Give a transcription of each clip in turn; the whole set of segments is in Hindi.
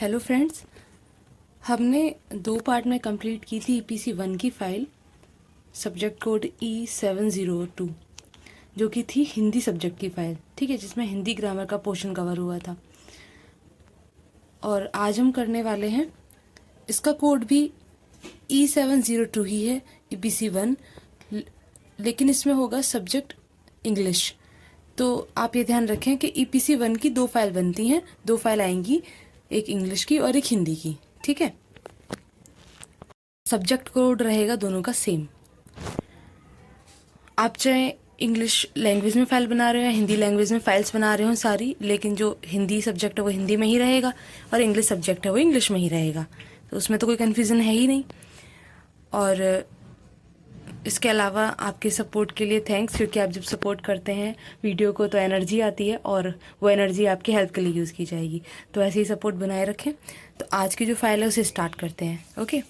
हेलो फ्रेंड्स, हमने 2 पार्ट में कंप्लीट की थी ईपीसी 1 की फ़ाइल सब्जेक्ट कोड E702 जो कि थी हिंदी सब्जेक्ट की फ़ाइल, ठीक है, जिसमें हिंदी ग्रामर का पोर्शन कवर हुआ था। और आज हम करने वाले हैं, इसका कोड भी E702 ही है, ईपीसी 1, लेकिन इसमें होगा सब्जेक्ट इंग्लिश। तो आप ये ध्यान रखें कि ईपीसी 1 की 2 फाइल बनती हैं, 2 फाइल आएंगी, एक इंग्लिश की और एक हिंदी की, ठीक है। सब्जेक्ट कोड रहेगा दोनों का सेम। आप चाहे इंग्लिश लैंग्वेज में फ़ाइल बना रहे हो या हिंदी लैंग्वेज में फ़ाइल्स बना रहे हो सारी, लेकिन जो हिंदी सब्जेक्ट है वो हिंदी में ही रहेगा और इंग्लिश सब्जेक्ट है वो इंग्लिश में ही रहेगा, तो उसमें तो कोई कन्फ्यूज़न है ही नहीं। और इसके अलावा आपके सपोर्ट के लिए थैंक्स, क्योंकि आप जब सपोर्ट करते हैं वीडियो को तो एनर्जी आती है और वो एनर्जी आपकी हेल्प के लिए यूज़ की जाएगी, तो ऐसे ही सपोर्ट बनाए रखें। तो आज की जो फ़ाइल है उसे स्टार्ट करते हैं, ओके।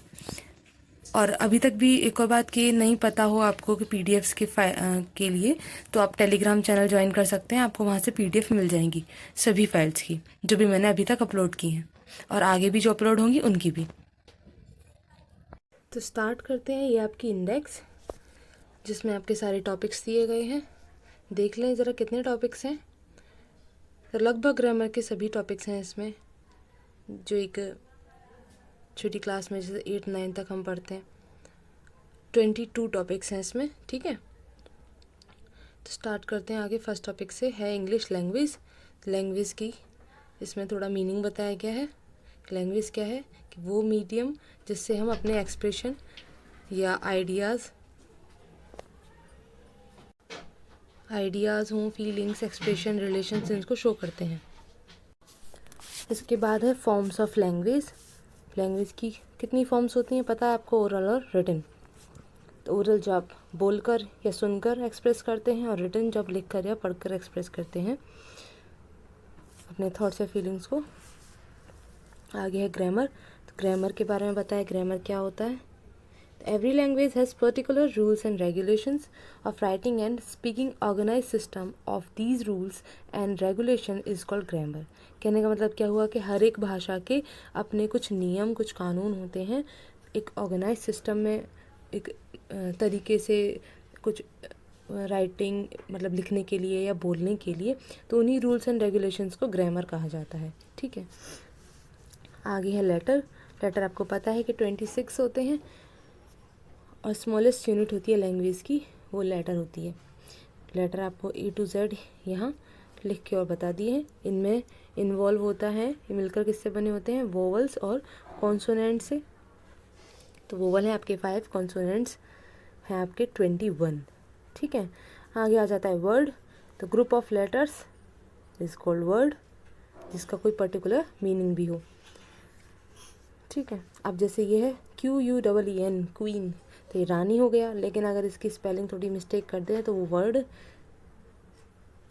और अभी तक भी एक और बात कि नहीं पता हो आपको कि पीडीएफ्स के लिए, तो आप टेलीग्राम चैनल ज्वाइन कर सकते हैं, आपको वहाँ से पीडीएफ मिल जाएंगी सभी फाइल्स की जो भी मैंने अभी तक अपलोड की हैं और आगे भी जो अपलोड होंगी उनकी भी। तो स्टार्ट करते हैं। ये आपकी इंडेक्स जिसमें आपके सारे टॉपिक्स दिए गए हैं, देख लें ज़रा कितने टॉपिक्स हैं। तो लगभग ग्रामर के सभी टॉपिक्स हैं इसमें, जो एक छोटी क्लास में जैसे 8-9 तक हम पढ़ते हैं। 22 टॉपिक्स हैं इसमें, ठीक है। तो स्टार्ट करते हैं आगे। फर्स्ट टॉपिक से है इंग्लिश लैंग्वेज। लैंग्वेज की इसमें थोड़ा मीनिंग बताया गया है। लैंग्वेज क्या है कि वो मीडियम जिससे हम अपने एक्सप्रेशन या आइडियाज़ हों, फीलिंग्स, एक्सप्रेशन, रिलेशंस, इनको शो करते हैं। इसके बाद है फॉर्म्स ऑफ लैंग्वेज। लैंग्वेज की कितनी फॉर्म्स होती हैं पता है आपको? ओरल और रिटन। तो ओरल जब आप बोलकर या सुनकर एक्सप्रेस करते हैं और रिटन जब लिखकर या पढ़कर एक्सप्रेस करते हैं अपने थॉट्स या फीलिंग्स को। आगे है ग्रामर। तो ग्रामर के बारे में बताया, ग्रामर क्या होता है। Every language has particular rules and regulations of writing and speaking. Organize system of these rules and regulation is called grammar. कहने का मतलब क्या हुआ कि हर एक भाषा के अपने कुछ नियम, कुछ कानून होते हैं, एक ऑर्गेनाइज सिस्टम में, एक तरीके से कुछ राइटिंग मतलब लिखने के लिए या बोलने के लिए, तो उन्हीं रूल्स एंड रेगुलेशंस को ग्रामर कहा जाता है, ठीक है। आगे है लेटर। लेटर आपको पता है कि 26 होते हैं और स्मॉलेस्ट यूनिट होती है लैंग्वेज की, वो लेटर होती है। लेटर आपको A to Z यहाँ लिख के और बता दिए हैं। इनमें इन्वॉल्व होता है, ये मिलकर किससे बने होते हैं? वोवल्स और कॉन्सोनेंट से। तो वोवल है आपके 5, कॉन्सोनेंट्स हैं आपके 21, ठीक है। आगे आ जाता है वर्ड। तो group of letters is called word, जिसका कोई पर्टिकुलर मीनिंग भी हो, ठीक है। अब जैसे ये है QUEEN, क्वीन, तो ये रानी हो गया, लेकिन अगर इसकी स्पेलिंग थोड़ी मिस्टेक कर दें तो वो वर्ड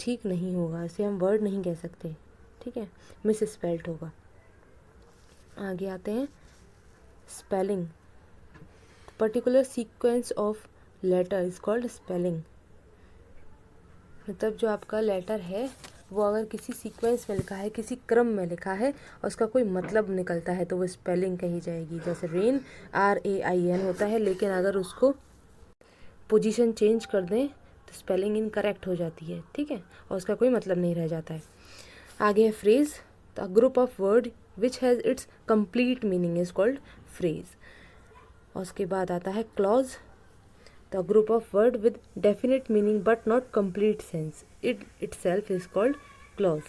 ठीक नहीं होगा, इसे हम वर्ड नहीं कह सकते, ठीक है, मिस स्पेल्ड होगा। आगे आते हैं spelling. Particular sequence of letter is called spelling. मतलब जो आपका लेटर है वो अगर किसी सीक्वेंस में लिखा है, किसी क्रम में लिखा है और उसका कोई मतलब निकलता है तो वो स्पेलिंग कही जाएगी। जैसे रेन RAIN होता है, लेकिन अगर उसको पोजीशन चेंज कर दें तो स्पेलिंग इनकरेक्ट हो जाती है, ठीक है, और उसका कोई मतलब नहीं रह जाता है। आगे है phrase. The group of word which has its complete meaning is called phrase. और उसके बाद आता है clause. The group of word with definite meaning but not complete sense, it itself is called clause.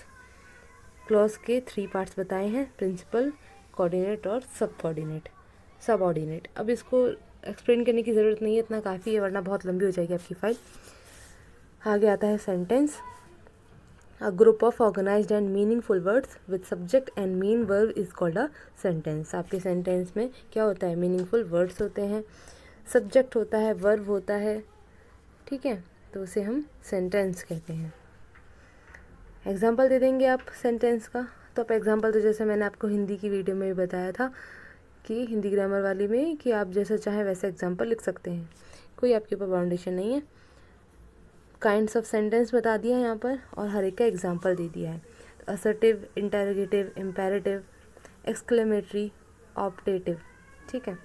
Clause के 3 पार्ट्स बताए हैं, प्रिंसिपल, कोऑर्डिनेट और सबऑर्डिनेट। अब इसको एक्सप्लेन करने की ज़रूरत नहीं है, इतना काफ़ी है, वरना बहुत लंबी हो जाएगी आपकी फाइल। आगे आता है sentence. A group of organized and meaningful words with subject and main verb is called a sentence. आपके सेंटेंस में क्या होता है? मीनिंगफुल वर्ड्स होते हैं, सब्जेक्ट होता है, वर्ब होता है, ठीक है, तो उसे हम सेंटेंस कहते हैं। एग्जाम्पल दे देंगे आप सेंटेंस का। तो आप एग्जाम्पल, तो जैसे मैंने आपको हिंदी की वीडियो में भी बताया था कि हिंदी ग्रामर वाली में, कि आप जैसा चाहें वैसा एग्जाम्पल लिख सकते हैं, कोई आपके ऊपर बाउंडेशन नहीं है। काइंड्स ऑफ सेंटेंस बता दिया है यहाँ पर और हर एक का एग्जाम्पल दे दिया है। Assertive, interrogative, imperative, exclamatory, optative. ठीक है,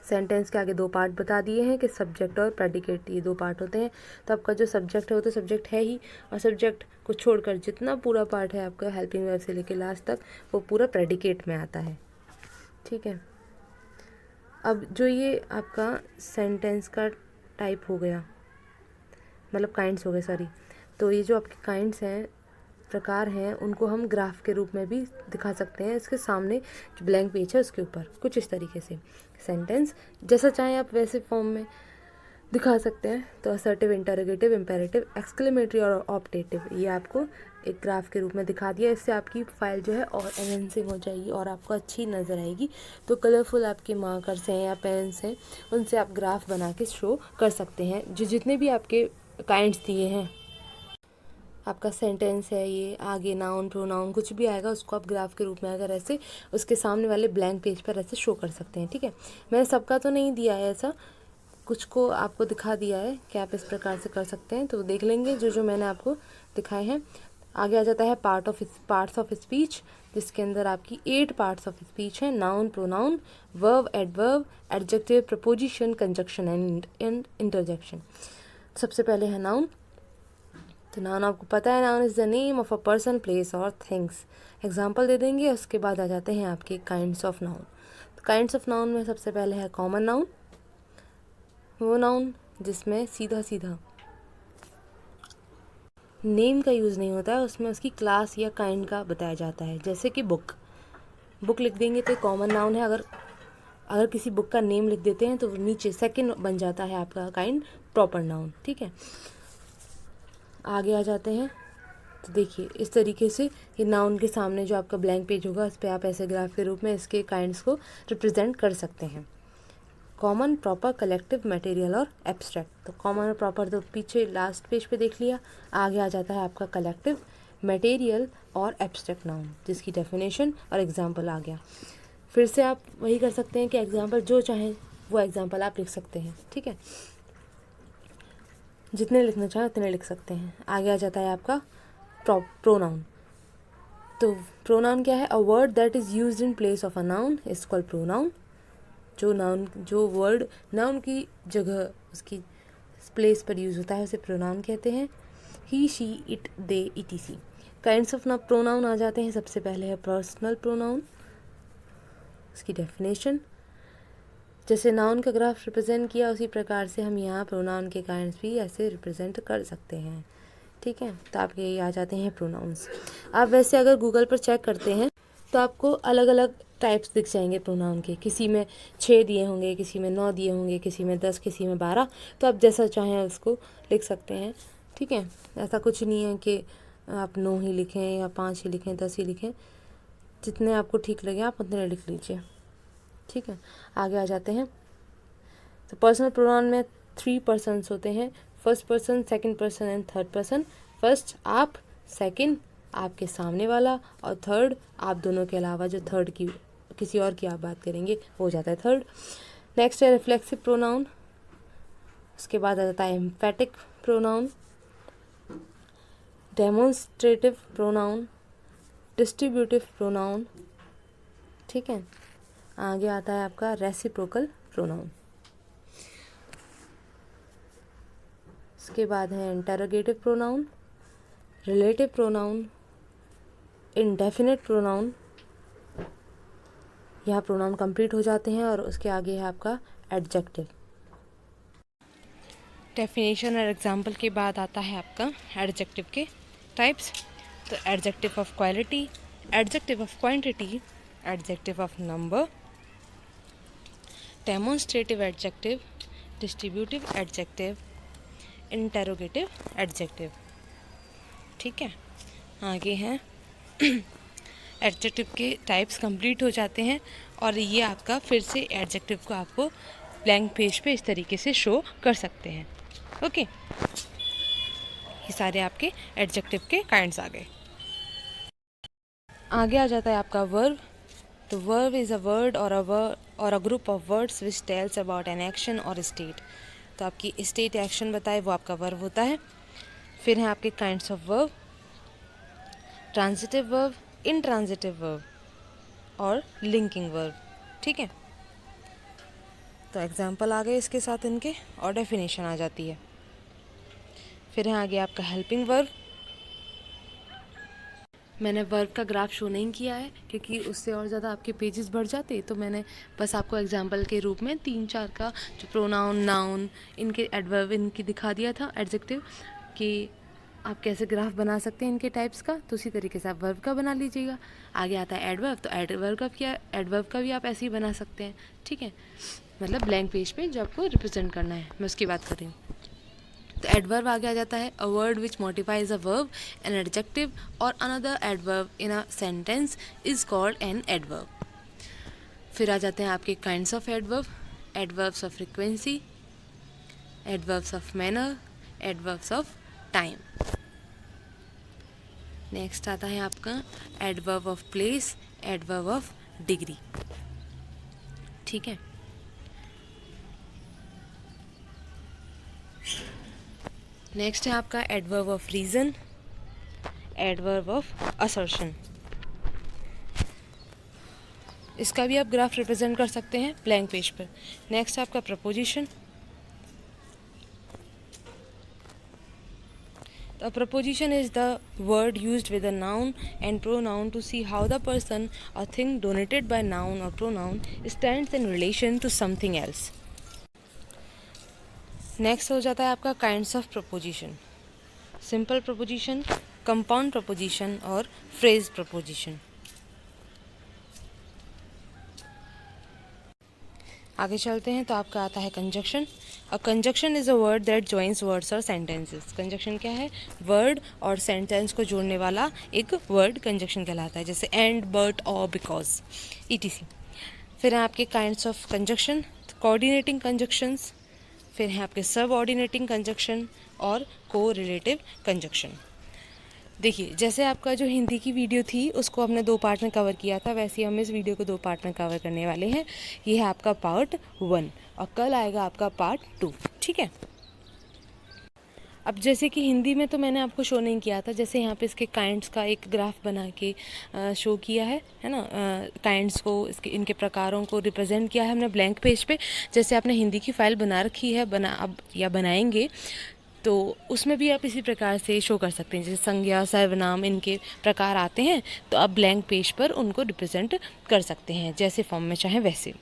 सेंटेंस के आगे दो पार्ट बता दिए हैं कि सब्जेक्ट और प्रेडिकेट, ये दो पार्ट होते हैं। तो आपका जो सब्जेक्ट है वो तो सब्जेक्ट है ही, और सब्जेक्ट को छोड़कर जितना पूरा पार्ट है आपका हेल्पिंग वर्ब से लेकर लास्ट तक वो पूरा प्रेडिकेट में आता है। ठीक है, अब जो ये आपका सेंटेंस का टाइप हो गया, मतलब काइंड्स हो गए, सॉरी, तो ये जो आपके काइंड्स हैं, प्रकार हैं, उनको हम ग्राफ के रूप में भी दिखा सकते हैं। इसके सामने जो ब्लैंक पेज है उसके ऊपर कुछ इस तरीके से सेंटेंस जैसा चाहें आप वैसे फॉर्म में दिखा सकते हैं। तो असर्टिव, इंटरोगेटिव, इम्पेरेटिव, एक्सक्लेमेटरी और ऑप्टेटिव, ये आपको एक ग्राफ के रूप में दिखा दिया। इससे आपकी फाइल जो है और एनहेंसिंग हो जाएगी और आपको अच्छी नज़र आएगी। तो कलरफुल आपके मार्कर्स हैं या पेन्स हैं, उनसे आप ग्राफ बना के शो कर सकते हैं। जो जितने भी आपके काइंड्स दिए हैं, आपका सेंटेंस है, ये आगे नाउन, प्रोनाउन कुछ भी आएगा उसको आप ग्राफ के रूप में अगर ऐसे उसके सामने वाले ब्लैंक पेज पर ऐसे शो कर सकते हैं। ठीक है, मैंने सबका तो नहीं दिया है ऐसा, कुछ को आपको दिखा दिया है कि आप इस प्रकार से कर सकते हैं। तो देख लेंगे जो जो मैंने आपको दिखाए हैं। आगे आ जाता है पार्ट्स ऑफ स्पीच, जिसके अंदर आपकी 8 पार्ट्स ऑफ स्पीच हैं। Noun, pronoun, verb, adverb, adjective, preposition, conjunction and interjection. सबसे पहले है नाउन। तो नाउन आपको पता है, noun is the name of a person, place और थिंग्स। एग्जाम्पल दे देंगे, उसके बाद आ जाते हैं आपके काइंड्स ऑफ नाउन। तो काइंड्स ऑफ नाउन में सबसे पहले है कॉमन नाउन, वो नाउन जिसमें सीधा सीधा नेम का यूज़ नहीं होता है, उसमें उसकी क्लास या काइंड का बताया जाता है। जैसे कि बुक, बुक लिख देंगे तो कॉमन नाउन है। अगर किसी बुक का नेम लिख देते हैं तो नीचे सेकंड बन जाता है आपका काइंड प्रॉपर नाउन। ठीक है, आगे आ जाते हैं। तो देखिए इस तरीके से ये नाउन के सामने जो आपका ब्लैंक पेज होगा उस पर आप ऐसे ग्राफ के रूप में इसके काइंड्स को रिप्रेजेंट कर सकते हैं। कॉमन, प्रॉपर, कलेक्टिव, मटेरियल और एब्स्ट्रैक्ट। तो कॉमन और प्रॉपर तो पीछे लास्ट पेज पे देख लिया। आगे आ जाता है आपका कलेक्टिव, मटेरियल और एब्स्ट्रैक्ट नाउन, जिसकी डेफिनेशन और एग्जांपल आ गया। फिर से आप वही कर सकते हैं कि एग्जांपल जो चाहें वो एग्जांपल आप लिख सकते हैं। ठीक है, जितने लिखना चाहें उतने लिख सकते हैं। आगे आ जाता है आपका प्रोनाउन। तो प्रोनाउन क्या है? A word that is used in place of a noun is called pronoun. जो वर्ड नाउन की जगह उसकी प्लेस पर यूज़ होता है उसे प्रोनाउन कहते हैं। He, she, it, they, etc। Kinds of pronoun आ जाते हैं। सबसे पहले है पर्सनल प्रोनाउन, उसकी डेफिनेशन। जैसे नाउन का ग्राफ रिप्रेजेंट किया उसी प्रकार से हम यहाँ प्रोनाउन के काइंड्स भी ऐसे रिप्रेजेंट कर सकते हैं। ठीक है, तो आपके ये आ जाते हैं प्रोनाउंस। आप वैसे अगर गूगल पर चेक करते हैं तो आपको अलग अलग टाइप्स दिख जाएंगे प्रोनाउन के। किसी में 6 दिए होंगे, किसी में 9 दिए होंगे, किसी में 10, किसी में 12। तो आप जैसा चाहें उसको लिख सकते हैं। ठीक है, ऐसा कुछ नहीं है कि आप 9 ही लिखें या 5 ही लिखें, 10 ही लिखें, जितने आपको ठीक लगे आप उतने लिख लीजिए। ठीक है, आगे आ जाते हैं। तो पर्सनल प्रोनाउन में 3 पर्सन्स होते हैं, first person, second person and third person. First आप, सेकंड आपके सामने वाला, और थर्ड आप दोनों के अलावा जो थर्ड की किसी और की आप बात करेंगे वो हो जाता है थर्ड। नेक्स्ट है रिफ्लेक्सिव प्रोनाउन, उसके बाद आ जाता है emphatic pronoun, demonstrative pronoun, distributive pronoun. ठीक है, आगे आता है आपका रेसिप्रोकल प्रोनाउन। उसके बाद है interrogative pronoun, relative pronoun, indefinite pronoun. यहाँ प्रोनाउन कंप्लीट हो जाते हैं और उसके आगे है आपका एडजेक्टिव। डेफिनेशन और एग्जाम्पल के बाद आता है आपका एडजेक्टिव के टाइप्स। तो adjective of quality, adjective of quantity, adjective of number, demonstrative adjective, distributive adjective, interrogative adjective. ठीक है, आगे हैं एडजेक्टिव के टाइप्स कंप्लीट हो जाते हैं और ये आपका फिर से एडजेक्टिव को आपको ब्लैंक पेज पे इस तरीके से शो कर सकते हैं। ओके, ये सारे आपके एडजेक्टिव के काइंड्स आ गए। आगे आ जाता है आपका वर्ब। तो वर्ब इज़ अ वर्ड और अ group of words which tells about an action और स्टेट। तो आपकी स्टेट एक्शन बताए वो आपका वर्ब होता है। फिर हैं आपके kinds of verb, transitive verb, intransitive verb, और लिंकिंग वर्ब। ठीक है, तो एग्जाम्पल आ गए इसके साथ इनके, और डेफिनेशन आ जाती है। फिर है आगे आपका हेल्पिंग वर्ब। मैंने वर्ब का ग्राफ शो नहीं किया है क्योंकि उससे और ज़्यादा आपके पेजेस बढ़ जाते, तो मैंने बस आपको एग्जांपल के रूप में 3-4 का जो प्रोनाउन, नाउन, इनके एडवर्ब इनकी दिखा दिया था, एडजेक्टिव, कि आप कैसे ग्राफ बना सकते हैं इनके टाइप्स का, तो उसी तरीके से आप वर्ब का बना लीजिएगा। आगे आता है एडवर्ब, तो एडवर्ब का भी आप ऐसे ही बना सकते हैं। ठीक है, मतलब ब्लैंक पेज पे जो आपको रिप्रेजेंट करना है, मैं उसकी बात कर रही हूँ। तो एडवर्ब आगे आ जाता है, a word which modifies a verb, an adjective or another adverb in a sentence is called an adverb. फिर आ जाते हैं आपके kinds of adverb, adverbs of frequency, adverbs of manner, adverbs of time. Next आता है आपका adverb of place, adverb of degree. ठीक है, नेक्स्ट है आपका adverb of reason, adverb of assertion. इसका भी आप ग्राफ रिप्रेजेंट कर सकते हैं ब्लैंक पेज पर। नेक्स्ट है आपका preposition. A preposition is the word used with a noun and pronoun to see how the person or thing denoted by noun or pronoun stands in relation to something else. Next हो जाता है आपका kinds of preposition, simple preposition, compound preposition और फ्रेज प्रपोजिशन। आगे चलते हैं तो आपका आता है conjunction. A conjunction is a word that joins words और सेंटेंसेस। कंजक्शन क्या है? वर्ड और सेंटेंस को जोड़ने वाला एक वर्ड कंजक्शन कहलाता है, जैसे एंड, बट, और, बिकॉज, etc। फिर हैं आपके kinds of conjunction, coordinating conjunctions, फिर हैं आपके सब ऑर्डिनेटिंग कंजक्शन और को रिलेटिव कंजक्शन। देखिए, जैसे आपका जो हिंदी की वीडियो थी उसको हमने 2 पार्ट में कवर किया था, वैसे ही हम इस वीडियो को 2 पार्ट में कवर करने वाले हैं। ये है आपका पार्ट 1 और कल आएगा आपका पार्ट 2। ठीक है, अब जैसे कि हिंदी में तो मैंने आपको शो नहीं किया था, जैसे यहाँ पे इसके काइंड्स का एक ग्राफ बना के शो किया है ना, काइंड्स को, इसके इनके प्रकारों को रिप्रेजेंट किया है हमने ब्लैंक पेज पे। जैसे आपने हिंदी की फ़ाइल बना रखी है, अब या बनाएंगे, तो उसमें भी आप इसी प्रकार से शो कर सकते हैं। जैसे संज्ञा, सर्वनाम, इनके प्रकार आते हैं, तो आप ब्लैंक पेज पर उनको रिप्रेजेंट कर सकते हैं जैसे फॉर्म में चाहें वैसे।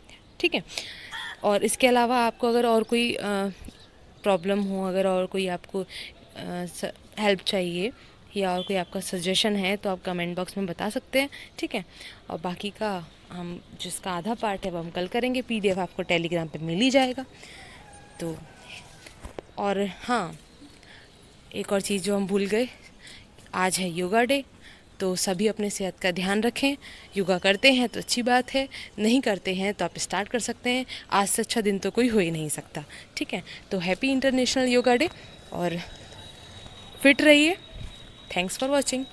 ठीक है, और इसके अलावा आपको अगर और कोई प्रॉब्लम हो, अगर और कोई आपको हेल्प चाहिए या और कोई आपका सजेशन है, तो आप कमेंट बॉक्स में बता सकते हैं। ठीक है, और बाकी का हम जिसका आधा पार्ट है वो हम कल करेंगे। PDF आपको टेलीग्राम पे मिल ही जाएगा। तो और हाँ, एक और चीज़ जो हम भूल गए, आज है योगा डे, तो सभी अपने सेहत का ध्यान रखें। योगा करते हैं तो अच्छी बात है, नहीं करते हैं तो आप स्टार्ट कर सकते हैं। आज से अच्छा दिन तो कोई हो ही नहीं सकता। ठीक है, तो हैप्पी इंटरनेशनल योगा डे और फिट रहिए। Thanks for watching.